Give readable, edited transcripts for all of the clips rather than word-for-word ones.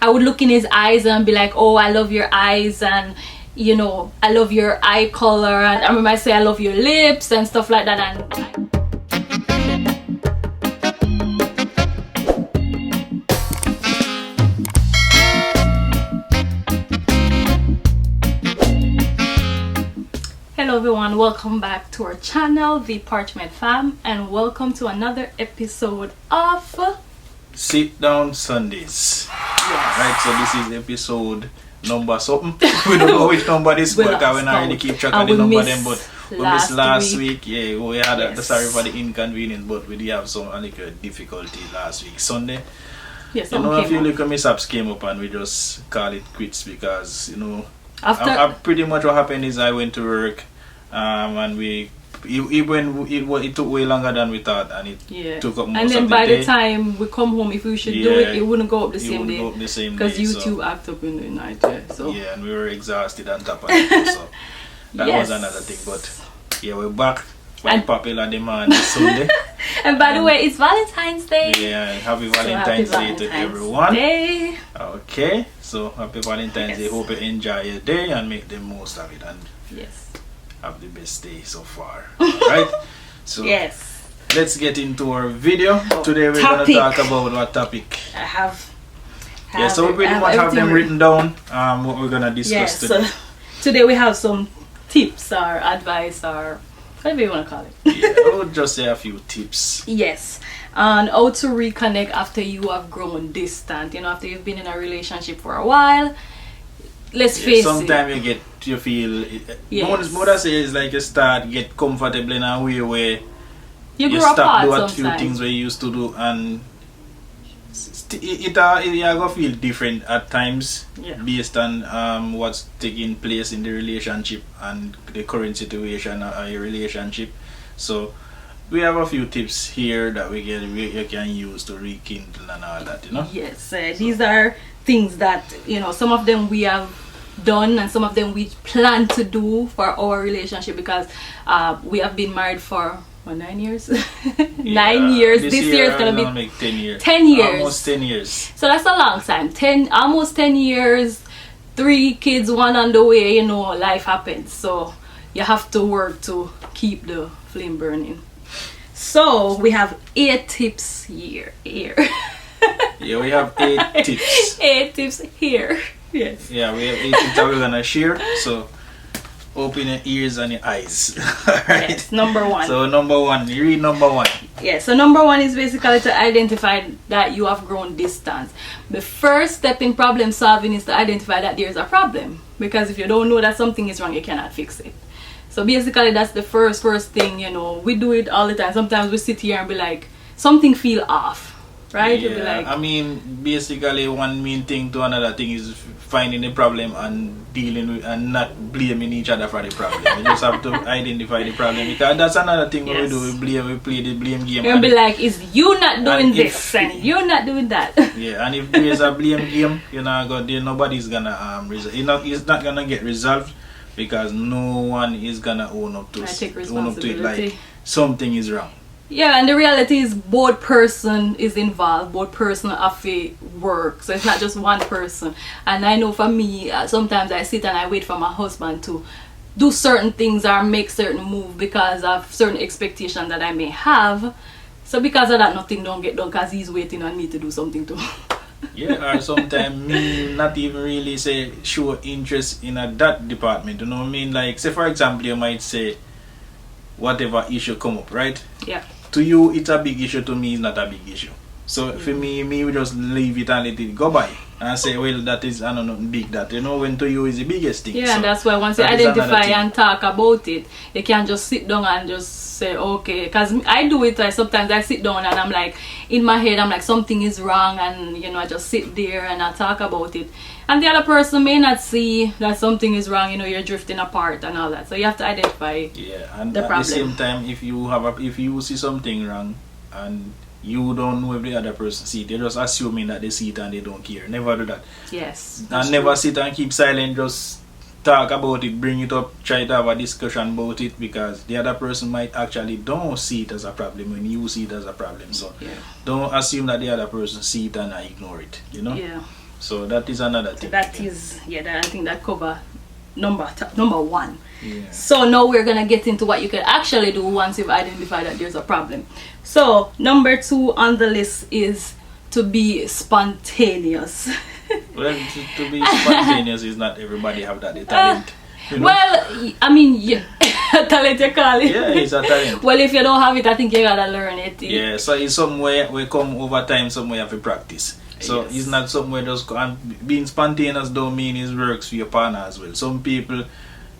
I would look in his eyes and be like, oh, I love your eyes, and you know, I love your eye color, and I remember I say I love your lips and stuff like that. And hello everyone, welcome back to our channel, the Parchment fam, and welcome to another episode of Sit Down Sundays. Yes. Right, so this is episode number something. We don't know which number this We but lost we not really keep track of the number them, but we missed last week. Yeah, we had Yes. sorry for the inconvenience, but we did have some little difficulty last week. Sunday. yes, You know, a few little mishaps came up and we just call it quits because, you know, after pretty much what happened is I went to work and it took way longer than we thought, and it took up most and then of the by day. the time we come home, if we should do it, it wouldn't go up the same day because YouTube act up in the night. So yeah, and we were exhausted on top of it, so that Yes. was another thing. But yeah, we're back. Quite popular demand this Sunday. And by the way, it's Valentine's Day. Yeah, happy So Valentine's Day to everyone. Day. Okay, so happy Valentine's Day. Yes. Hope you enjoy your day and make the most of it and Yes. have the best day so far. Right? So Yes. let's get into our video. Oh, Today we're going to topic. talk about what topic? I have. Yeah, so we pretty much have them written down. What we're going to discuss Yes. today. So today we have some tips or advice or whatever you want to call it. Yeah, I would just say a few tips. Yes, and how to reconnect after you have grown distant. You know, after you've been in a relationship for a while. Let's face it. Sometimes you feel. Yes. What I say is like you start get comfortable in a way where You grow stop apart do a few sometimes. things where you used to do, and it gonna feel different at times based on what's taking place in the relationship and the current situation of your relationship. So we have a few tips here that you can use to rekindle and all that, you know. Yes, these are things that, you know, some of them we have done and some of them we plan to do for our relationship because we have been married for 9 years. 9 years. This year is gonna be make 10 years. 10 years. Almost 10 years. So that's a long time. Almost 10 years, 3 kids, 1 on the way. You know, life happens. So you have to work to keep the flame burning. So we have 8 tips here. Yeah, we have 8 tips. 8 tips here. Yes. Yeah, we have 8 tips that we're gonna share. So open your ears and your eyes. Alright. Yes, number 1. So number 1, you read number 1. Yeah, so number 1 is basically to identify that you have grown distance. The first step in problem solving is to identify that there's a problem. Because if you don't know that something is wrong, you cannot fix it. So basically that's the first thing, you know. We do it all the time. Sometimes we sit here and be like, something feel off. Right? Yeah, You'll be like, I mean, basically one main thing to another thing is finding the problem and dealing with and not blaming each other for the problem. You just have to identify the problem, because that's another thing Yes. we play the blame game. you'll be like, is you not doing and this and you're not doing that. Yeah, and if there's a blame game, nobody's gonna it's not gonna get resolved, because no one is gonna own up to I take it. responsibility. Like something is wrong. Yeah, and the reality is both person is involved, both person have to work, so it's not just one person. And I know for me, sometimes I sit and I wait for my husband to do certain things or make certain move because of certain expectation that I may have. So because of that, nothing don't get done because he's waiting on me to do something too. Yeah, or sometimes me not even really show interest in that department. You know what I mean? Like, say for example, you might say whatever issue come up, right? Yeah. To you it's a big issue, to me it's not a big issue. So for me we just leave it and let it go by and say, well, that is nothing big, that, you know, when to you is the biggest thing. Yeah, so and that's why once you that is another identify thing. and talk about it, you can't just sit down and just say, okay, because I do it. Sometimes I sit down and I'm like, in my head I'm like, something is wrong, and you know, I just sit there and I talk about it, and the other person may not see that something is wrong. You know, you're drifting apart and all that, so you have to identify. Yeah, and the at problem. the same time, if you see something wrong and you don't know if the other person see it, you're just assuming that they see it and they don't care. Never do that. Yes. And never sit and keep silent, just talk about it, bring it up, try to have a discussion about it, because the other person might actually don't see it as a problem when you see it as a problem. So Yeah. don't assume that the other person see it and ignore it, you know. Yeah. So that is another thing. That is, I think that cover number one. Yeah. So now we're gonna get into what you can actually do once you've identified that there's a problem. So number 2 on the list is to be spontaneous. Well, to be spontaneous is not everybody have that talent. You know? Well, I mean, talent you call it. Yeah, it's a talent. Well, if you don't have it, I think you gotta learn it. Yeah, so it's somewhere we come over time, somewhere you have to practice. So Yes. it's not somewhere just and being spontaneous don't mean it works for your partner as well. Some people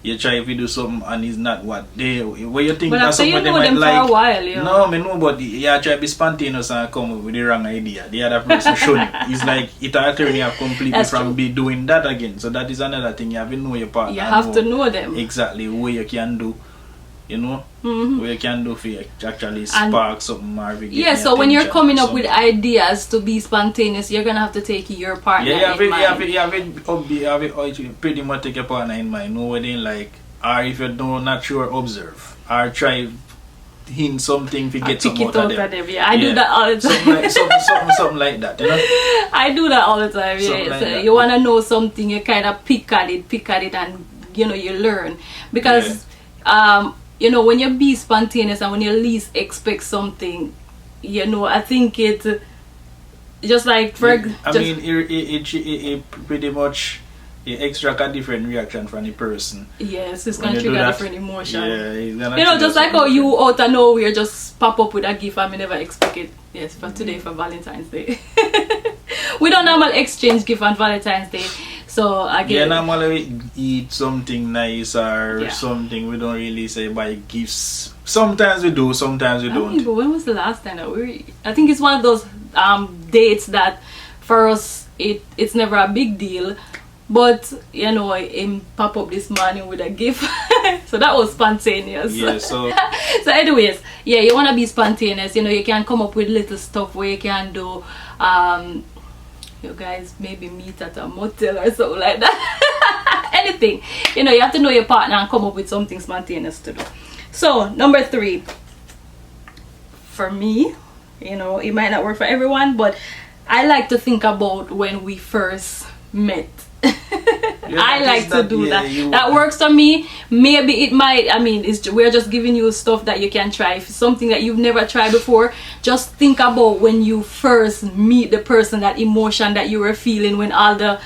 you try if you do something and it's not what you think But that's after you something they know might them like. for a while, you know. No, me know, but you try to be spontaneous and come up with the wrong idea. The other person shouldn't. It's like it altering you completely That's from true. be doing that again. So that is another thing. You have to know your partner. You have to know them. Exactly what you can do. You know, what you can do for you actually spark something or get Yeah, so when you're coming up with ideas to be spontaneous, you're gonna have to take your partner in mind. You have it pretty much take your partner in mind. Know what they like, or if you don't not sure, observe or try hint something to get something out of them. Yeah, I do that all the time. Something like that, you know. I do that all the time. Something Yeah, like so that. you wanna know something, you kind of pick at it, and you know you learn because you know when you be spontaneous and when you least expect something, you know I think it just like it pretty much it extract a different reaction from the person. Yes, it's When gonna you do trigger that, different emotion. Yeah, it's gonna You know, trigger just like how something you out of nowhere just pop up with a gift and we never expect it. Yes, for today for Valentine's Day. We don't normally exchange gift on Valentine's Day. So again, yeah, normally we eat something nice or something. We don't really say buy gifts. Sometimes we do, sometimes we don't. But when was the last time that I think it's one of those dates that for us it's never a big deal. But you know, him pop up this morning with a gift, so that was spontaneous. Yeah. So anyways, yeah, you wanna be spontaneous. You know, you can come up with little stuff where you can do. You guys maybe meet at a motel or something like that. Anything. You know, you have to know your partner and come up with something spontaneous to do. So number 3, for me, you know, it might not work for everyone, but I like to think about when we first met. I like to do that. That works for me. Maybe it might. I mean, we're just giving you stuff that you can try. If it's something that you've never tried before, just think about when you first meet the person, that emotion that you were feeling when all the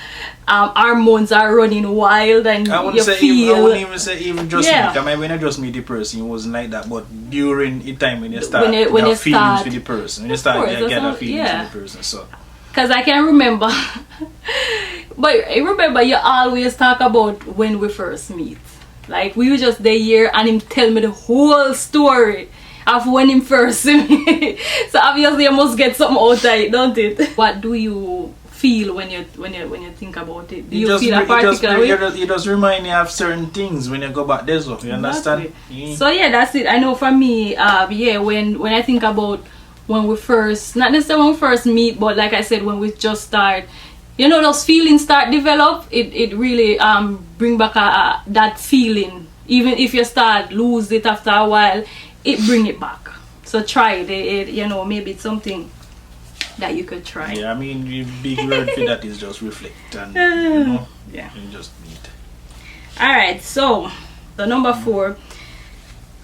hormones are running wild and I wouldn't say even just meet. I mean, when I just meet the person, it wasn't like that. But during the time when you start, when you feelings with the person, when you start get a feelings with the person. So. Because I can remember, but I remember you always talk about when we first meet. Like we were just there here and him tell me the whole story of when him first met. So obviously you must get something out of it, don't it? What do you feel when you think about it? Do you feel a particular way? It does remind you of certain things when you go back there. So you understand? Yeah. So yeah, that's it. I know for me, when I think about when we first, not necessarily when we first meet, but like I said, when we just start, you know, those feelings start develop, it really bring back that feeling. Even if you start lose it after a while, it bring it back. So try it, you know, maybe it's something that you could try. Yeah, I mean, the big word for that is just reflect and, you know, yeah. You just meet. Alright, so the number 4,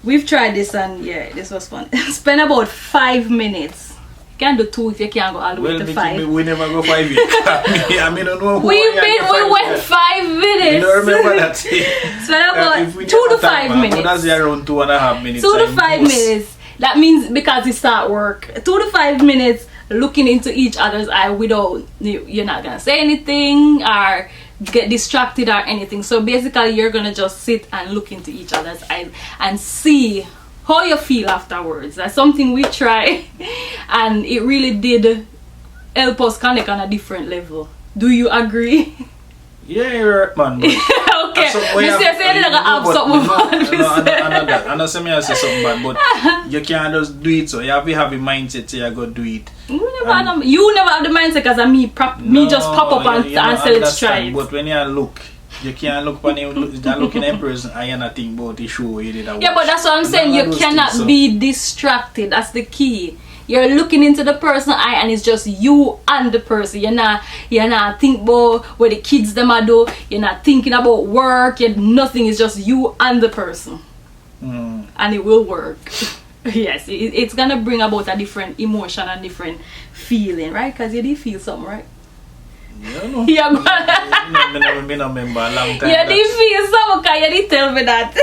we've tried this and yeah, this was fun. Spend about 5 minutes. You can do 2 if you can't go all the way to 5. We never go 5 yet. I mean, I don't know who we went 5 minutes. You don't remember that? Spend about 2 to 5 minutes. That's around 2.5 minutes. 2 to 5 minutes. That means because it start work. 2 to 5 minutes looking into each other's eye without, you're not gonna say anything or get distracted or anything. So basically you're gonna just sit and look into each other's eyes and see how you feel afterwards. That's something we try and it really did help us connect on a different level. Do you agree? Yeah, you're right, man. Okay, Mr. Say you're gonna have something bad. I know some I say something bad, but you can't just do it. So you have to have a mindset so you go do it. You never have the mindset because of me just pop up and say let's try it. But when you look, you can't look when you look in a person and you not think about the show you did. Yeah, but that's what I'm saying. You cannot be distracted. That's the key. you're looking into the person's eye and it's just you and the person. You're not think about what the kids them are do. You're not thinking about work. Nothing. It's just you and the person, and it will work. Yes, it's gonna bring about a different emotion and different feeling, right? Because you did feel something, right? Yeah, no. Yeah, me no remember a long time. you did feel something because you did tell me that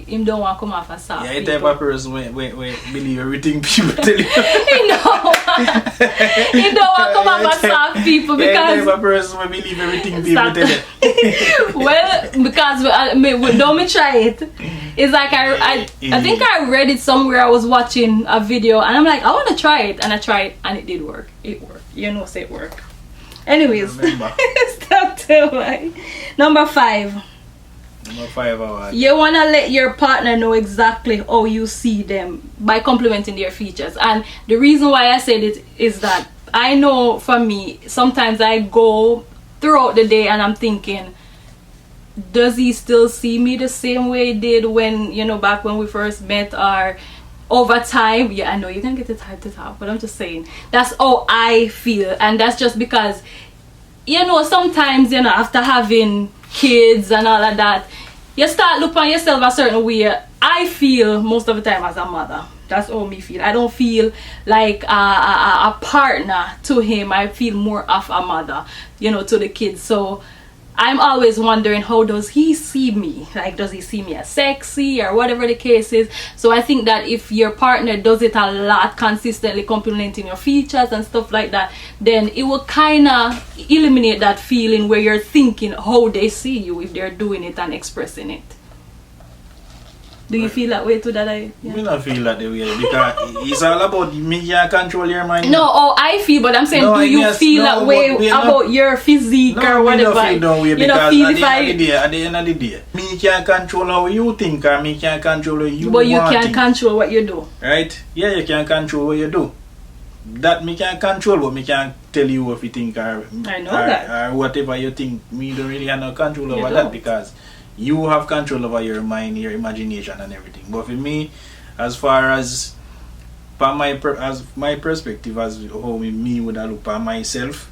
him don't want to come off as soft. Yeah, you type of person when believe everything people tell you. He don't want to come off as soft people because yeah, you type of person when believe everything people tell you. Well, because don't me try it. It's like I think I read it somewhere. I was watching a video and I'm like, I want to try it, and I tried and it did work. It worked. You know, say it worked. Anyways, stop to my number 5. Number 5 hours. You wanna let your partner know exactly how you see them by complimenting their features. And the reason why I said it is that I know for me, sometimes I go throughout the day and I'm thinking, does he still see me the same way he did when, back when we first met, or over time? Yeah, I know you can get it hard to talk, but I'm just saying that's how I feel. And that's just because sometimes after having kids and all of that, you start looking at yourself a certain way. I feel most of the time as a mother. That's how me feel. I don't feel like a partner to him. I feel more of a mother, to the kids. So I'm always wondering, how does he see me? Like, does he see me as sexy or whatever the case is? So I think that if your partner does it a lot, consistently complimenting your features and stuff like that, then it will kind of eliminate that feeling where you're thinking how they see you if they're doing it and expressing it. Do you feel that way too? I don't feel that way because it's all about me can't control your mind. No, I feel, but I'm saying, do you feel that way about your physique or whatever? I don't feel that way because at the end of the day, me can't control how you think, or me can't control how you but you want can control what you do. Right? Yeah, you can control what you do. That me can't control, but me can't tell you what you think or whatever you think. Me don't really have no control over that because you have control over your mind, your imagination, and everything. But for me, as far as my perspective, as how me would look at myself,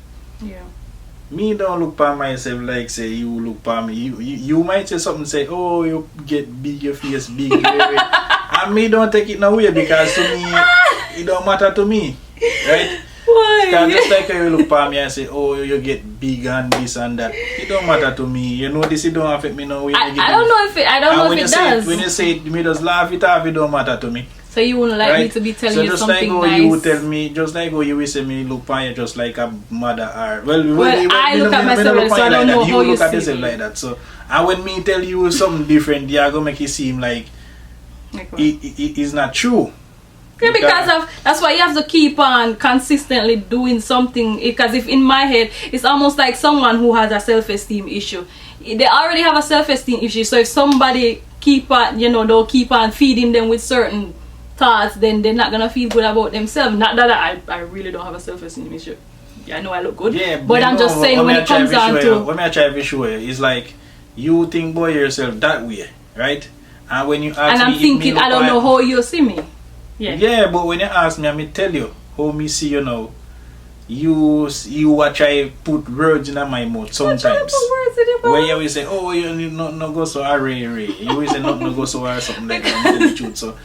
me don't look at myself like say you look at me. You might say something, say, oh, you get big, your face big, and me don't take it no way because to me it don't matter to me, right? Why? Because just like you look at me and say, oh, you get big and this and that, it don't matter to me. This, it don't affect me no way. I don't know if it does. When you say it, me just laugh it off, it don't matter to me. So you wouldn't like me to be telling you something nice? So just like how you tell me, just like how you will say me look at you just like a mother or... Well, I look at myself so I don't know how you look at yourself like that. So, and when me tell you something different, you're going to make it seem like it is not true. Yeah, because that's why you have to keep on consistently doing something. Because if in my head, it's almost like someone who has a self-esteem issue. They already have a self-esteem issue. So if somebody they'll keep on feeding them with certain thoughts, then they're not gonna feel good about themselves. Not that I really don't have a self-esteem issue. Yeah, I know I look good. Yeah, but I'm just saying when it comes down to... When I try to show you, it's like you think about yourself that way, right? And when you ask me... And I'm thinking, I don't know how you see me. Yeah, but when you ask me, I tell you how me see you now. You try put words in my mouth sometimes. Where you will say, oh, you not go so array. You will say not go so or something like that. The truth. So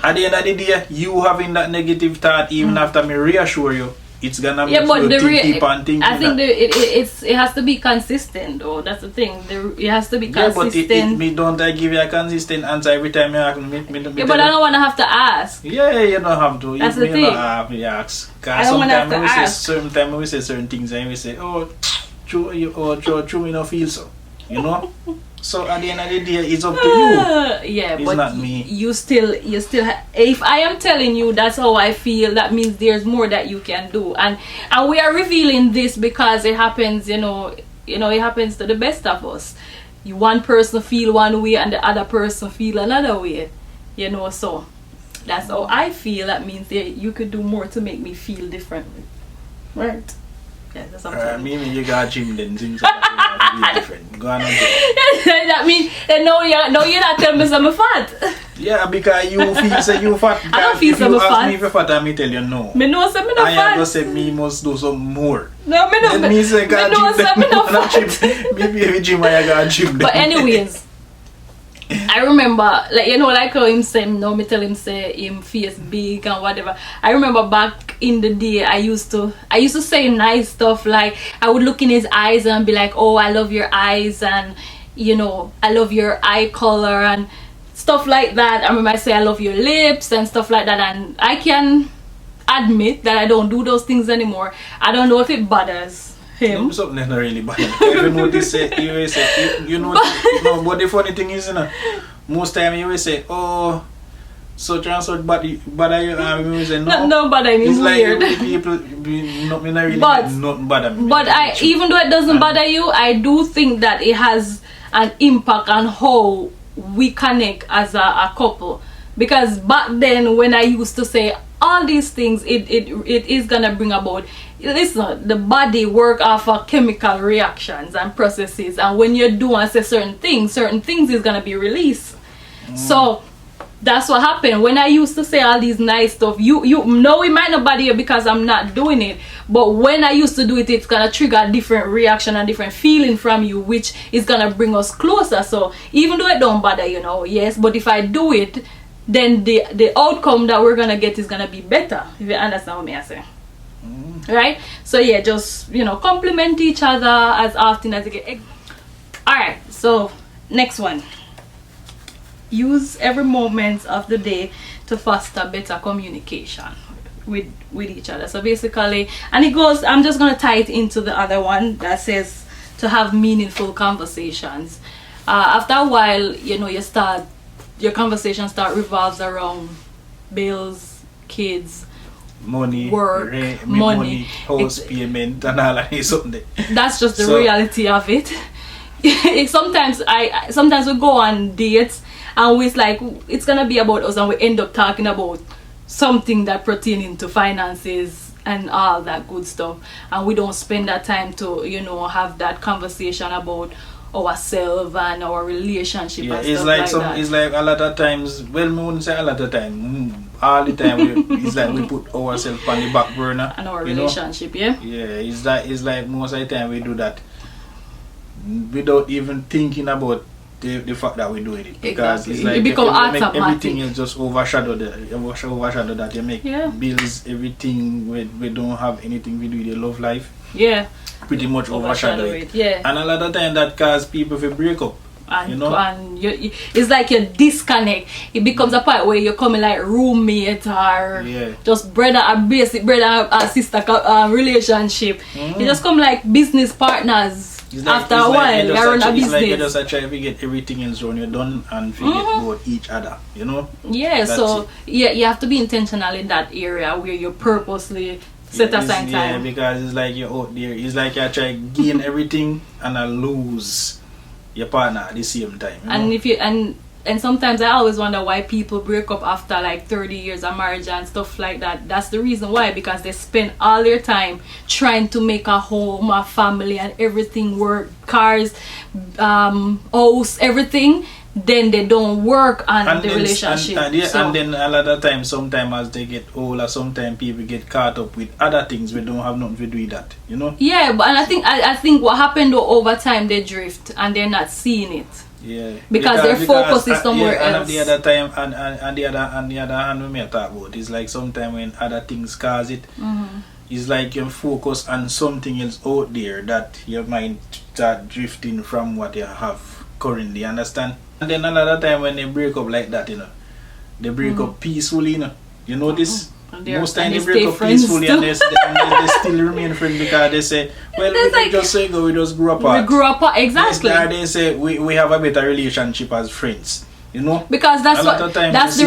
at the end of the day, you having that negative thought, even after me reassure you, it's gonna make you keep on thinking. I think it has to be consistent, though. That's the thing. It has to be consistent. Yeah, but me don't I give you a consistent answer every time you ask me. Yeah, but I don't want to have to ask. Yeah, you don't have to. That's the thing. You don't have to ask. I don't want to have to ask. Sometimes we say certain things and we say, oh, true, you don't feel so. So at the end of the day, it's up to you. Yeah, it's but not me. You still if I am telling you that's how I feel, that means there's more that you can do. And we are revealing this because it happens, it happens to the best of us. One person feel one way and the other person feel another way. So that's how I feel. That means you could do more to make me feel differently. Right. Yeah, that's something. Maybe you got gym then things like different. Go on and do. That means no, you're not telling me I'm fat. Yeah, because you feel say you fat. I don't feel if so you ask fat. me if you fat, I me tell you no. Me know say me no I fat. just say me must do some more. No, me no. Then me say me God know say me no fat. Maybe every gym I got gym. But anyways, I remember, like, you know, like how him say, no, me tell him say him face big and whatever. I remember back in the day, I used to say nice stuff, like I would look in his eyes and be like, oh, I love your eyes, and you know, I love your eye color and stuff like that. I remember I say I love your lips and stuff like that, and I can admit that I don't do those things anymore. I don't know if it bothers him. Something that's not really bad. You know this, you always say, you know, no, but the funny thing is, you know, most time you always say, oh, such and such, but you always say no. No, but I mean, it's weird. Like people, not really, but nothing bother me. But even though it doesn't bother you, I do think that it has an impact on how we connect as a couple. Because back then, when I used to say all these things, it is gonna bring about, listen, the body work off of chemical reactions and processes, and when you do and say certain things is gonna be released. So that's what happened when I used to say all these nice stuff. You know, it might not bother you because I'm not doing it, but when I used to do it, it's gonna trigger a different reaction and different feeling from you, which is gonna bring us closer. So even though it don't bother you now, yes, but if I do it, then the outcome that we're gonna get is gonna be better, if you understand what I say. Right? So yeah, just, you know, compliment each other as often as you get. Alright, so next one. Use every moment of the day to foster better communication with each other. So basically, and it goes, I'm just gonna tie it into the other one that says to have meaningful conversations. After a while, you know, your conversation revolves around bills, kids, money, work, money, house payment, and all of this something. That's just the reality of it. Sometimes we go on dates and it's gonna be about us, and we end up talking about something that pertaining to finances and all that good stuff, and we don't spend that time to, you know, have that conversation about ourselves and our relationship. Yeah, and it's stuff like that. It's like a lot of times. Well, we wouldn't say a lot of time. All the time, it's like we put ourselves on the back burner and our relationship. Yeah. Yeah, it's like most of the time we do that without even thinking about the fact that we're doing it, because exactly. It's like it become make everything is just overshadow that. You make bills, everything. We don't have anything we do with the love life. Yeah. Pretty much overshadow it. Yeah. And a lot of time that cause people to break up. And, you know, and it's like you disconnect. It becomes a part where you're coming like roommate or just brother and basic brother and sister relationship. You just come like business partners. After a while, you run a business. It's like you just try to get everything else when you're done and forget about each other. You know. Yeah. So you have to be intentional in that area where you purposely set aside time. Yeah, because it's like you're out there. It's like you try to gain everything and lose your partner at the same time. And know? if you and sometimes I always wonder why people break up after like 30 years of marriage and stuff like that. That's the reason why, because they spend all their time trying to make a home, a family, and everything work, cars, house, everything. Then they don't work on the relationship. And then a lot of times, sometimes as they get older, sometimes people get caught up with other things. We don't have nothing to do with that, you know. Yeah, but and I think what happened though, over time they drift and they're not seeing it. Yeah, because their focus is somewhere else. And at the other time, and the other hand, we may talk about, it's like sometimes when other things cause it, it's like you focus on something else out there that your mind start drifting from what you have currently. Understand? And then another time when they break up like that, you know, they break up peacefully. You know this. Most time they break up peacefully and they still remain friends, because they say, well, we just say go, we just grew apart. We grew apart, exactly. They say we have a better relationship as friends, you know. Because that's the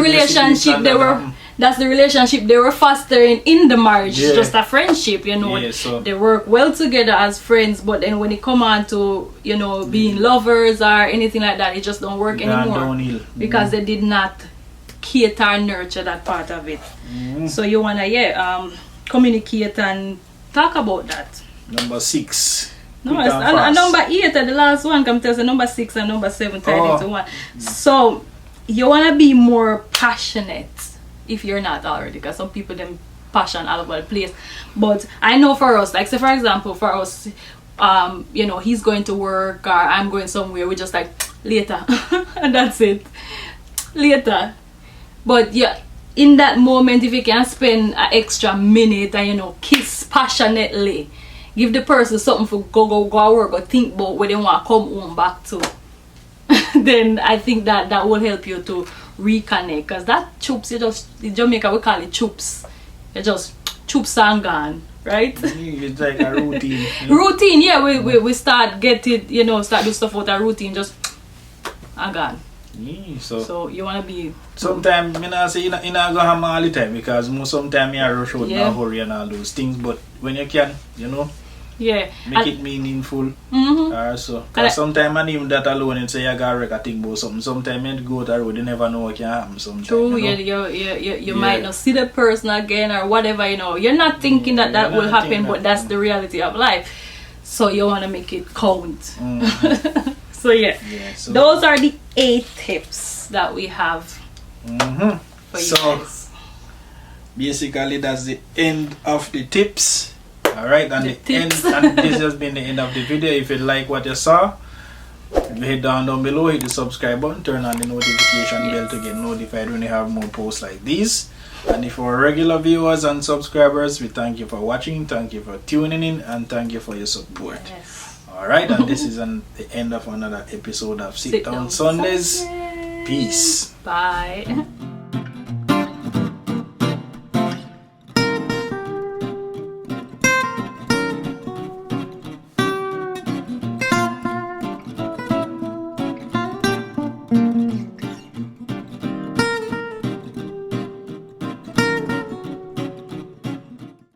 relationship they were fostering in the marriage. It's just a friendship, you know. Yeah, so they work well together as friends, but then when it come on to, you know, being lovers or anything like that, it just don't work anymore. Because they did not cater and nurture that part of it. So you wanna communicate and talk about that. Number 6. No, and number 8, the last one, come tell us number 6 and number 7 tied into one. So you want to be more passionate if you're not already, because some people them passion all over the place. But I know for us, like say for example, for us, you know, he's going to work or I'm going somewhere, we just like later and that's it, later. But yeah, in that moment, if you can spend an extra minute and, you know, kiss passionately, give the person something for go work or think about where they want to come home back to, then I think that will help you to reconnect. Because that chups, you just, in Jamaica we call it chups, you just chups and gone, right? It's like a routine. Routine, yeah. We start get it, you know, start do stuff with a routine, just and gone. So you wanna be. Sometimes me not say you not go ham all the time, because sometimes you rush out in a hurry and all those things. But when you can, you know, yeah, make it meaningful. So, because sometimes and even that alone, and say you gotta wreck a thing about something. Sometimes you go to the road, you never know what can happen. Sometimes. True, you know? you might not see the person again or whatever. You know, you're not thinking that will happen, but that's the reality of life. So you wanna make it count. So yeah, so those are the 8 tips that we have for you guys. Basically that's the end of the tips. Alright, and and this has been the end of the video. If you like what you saw, head down below, hit the subscribe button, turn on the notification bell to get notified when we have more posts like these. And if you're regular viewers and subscribers, we thank you for watching, thank you for tuning in, and thank you for your support. Alright, and this is the end of another episode of Sit Down Sundays. Peace. Bye.